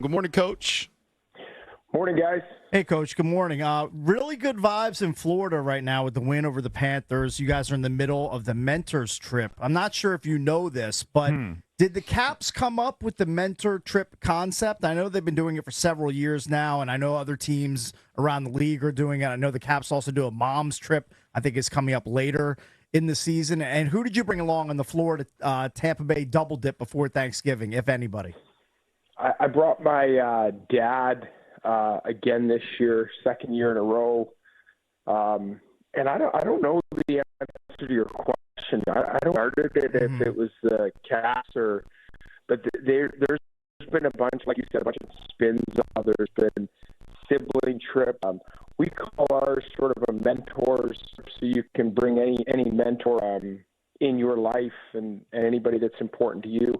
Good morning, Coach. Morning, guys. Hey, Coach. Good morning. Really good vibes in Florida right now with the win over the Panthers. You guys are in the middle of the Mentors trip. I'm not sure if you know this, but did the Caps come up with the Mentor trip concept? I know they've been doing it for several years now, and I know other teams around the league are doing it. I know the Caps also do a mom's trip. I think it's coming up later in the season. And who did you bring along on the Florida Tampa Bay double dip before Thanksgiving, if anybody? I brought my dad again this year, second year in a row. And I don't know the answer to your question. I don't know if it was the Caps but there's been a bunch, like you said, a bunch of spins. There's been sibling trip. We call ours sort of a mentors, so you can bring any mentor in your life and anybody that's important to you.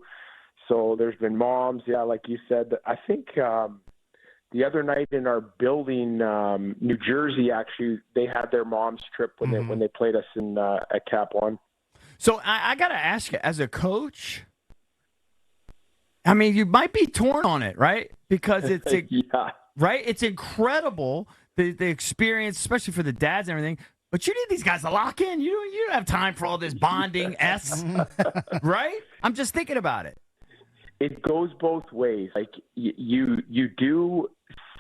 So there's been moms, like you said. I think the other night in our building, New Jersey, actually, they had their mom's trip when they played us at Cap One. So I got to ask you, as a coach, I mean, you might be torn on it, right? Because it's right. It's incredible the experience, especially for the dads and everything. But you need these guys to lock in. You don't have time for all this bonding, right? I'm just thinking about it. It goes both ways. Like you do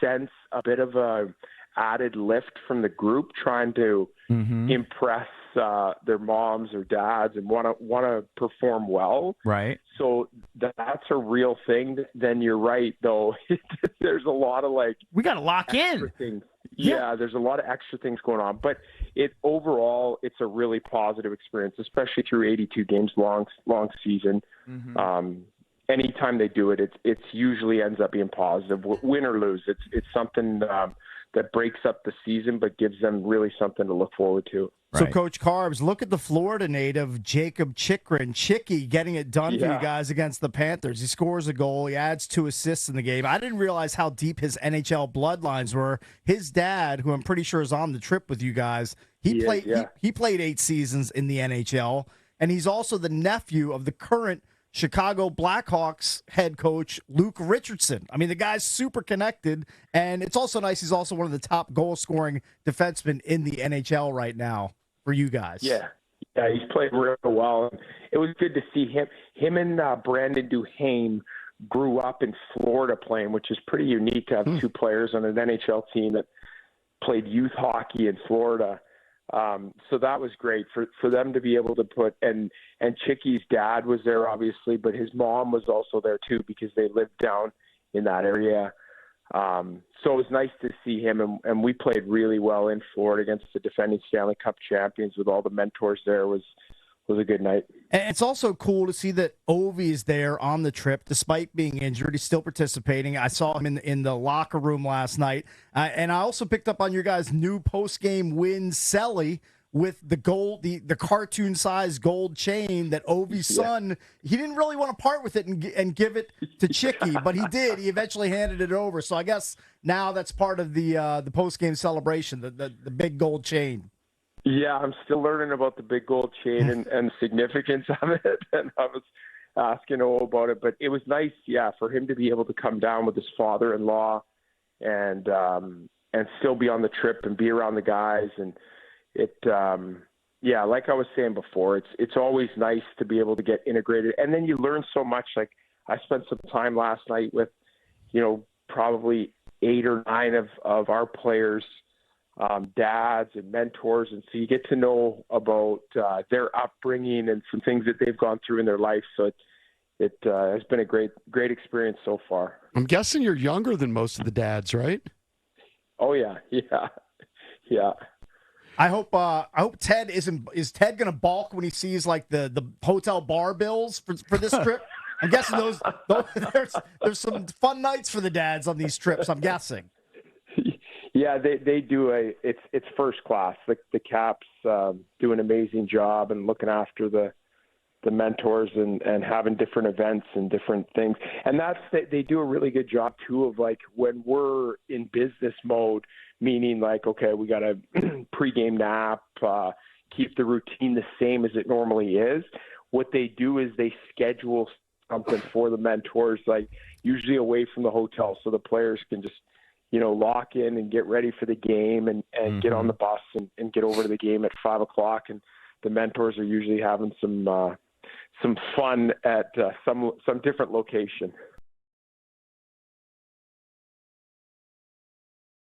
sense a bit of a added lift from the group trying to impress their moms or dads and want to perform well. Right. So that's a real thing. Then you're right, though. There's a lot of we got to lock in things. Yeah, there's a lot of extra things going on, but overall it's a really positive experience, especially through 82 games long season. Anytime they do it, it's usually ends up being positive, win or lose. It's something that breaks up the season, but gives them really something to look forward to. So, Coach Carbs, look at the Florida native, Jacob Chicky, getting it done for you guys against the Panthers. He scores a goal. He adds 2 assists in the game. I didn't realize how deep his NHL bloodlines were. His dad, who I'm pretty sure is on the trip with you guys, he played 8 seasons in the NHL, and he's also the nephew of the current Chicago Blackhawks head coach, Luke Richardson. I mean, the guy's super connected, and it's also nice he's also one of the top goal-scoring defensemen in the NHL right now for you guys. Yeah, he's played real well. It was good to see him. Him and Brandon Duhaime grew up in Florida playing, which is pretty unique to have 2 players on an NHL team that played youth hockey in Florida. So that was great for them to be able to put, and Chicky's dad was there obviously, but his mom was also there too because they lived down in that area. So it was nice to see him, and we played really well in Florida against the defending Stanley Cup champions with all the mentors there. Was a good night. And it's also cool to see that Ovi is there on the trip despite being injured. He's still participating. I saw him in the locker room last night. And I also picked up on your guys' new post-game win, Selly, with the gold, the cartoon-sized gold chain that Ovi's son, he didn't really want to part with it and give it to Chicky, but he did. He eventually handed it over. So I guess now that's part of the post-game celebration, the big gold chain. Yeah, I'm still learning about the big gold chain and the significance of it, and I was asking O about it. But it was nice, for him to be able to come down with his father-in-law and still be on the trip and be around the guys. And it, like I was saying before, it's always nice to be able to get integrated. And then you learn so much. Like I spent some time last night with, probably 8 or 9 of our players. Dads and mentors, and so you get to know about their upbringing and some things that they've gone through in their life. So it has been a great experience so far. I'm guessing you're younger than most of the dads, right? Oh yeah. I hope Ted is Ted going to balk when he sees like the hotel bar bills for this trip? I'm guessing those there's some fun nights for the dads on these trips. I'm guessing. Yeah, they do it's first class. The Caps do an amazing job and looking after the mentors and having different events and different things. And they do a really good job too of like when we're in business mode, meaning like, okay, we got a pregame nap, keep the routine the same as it normally is. What they do is they schedule something for the mentors, like usually away from the hotel, so the players can just, lock in and get ready for the game and get on the bus and get over to the game at 5:00. And the mentors are usually having some fun at some different location.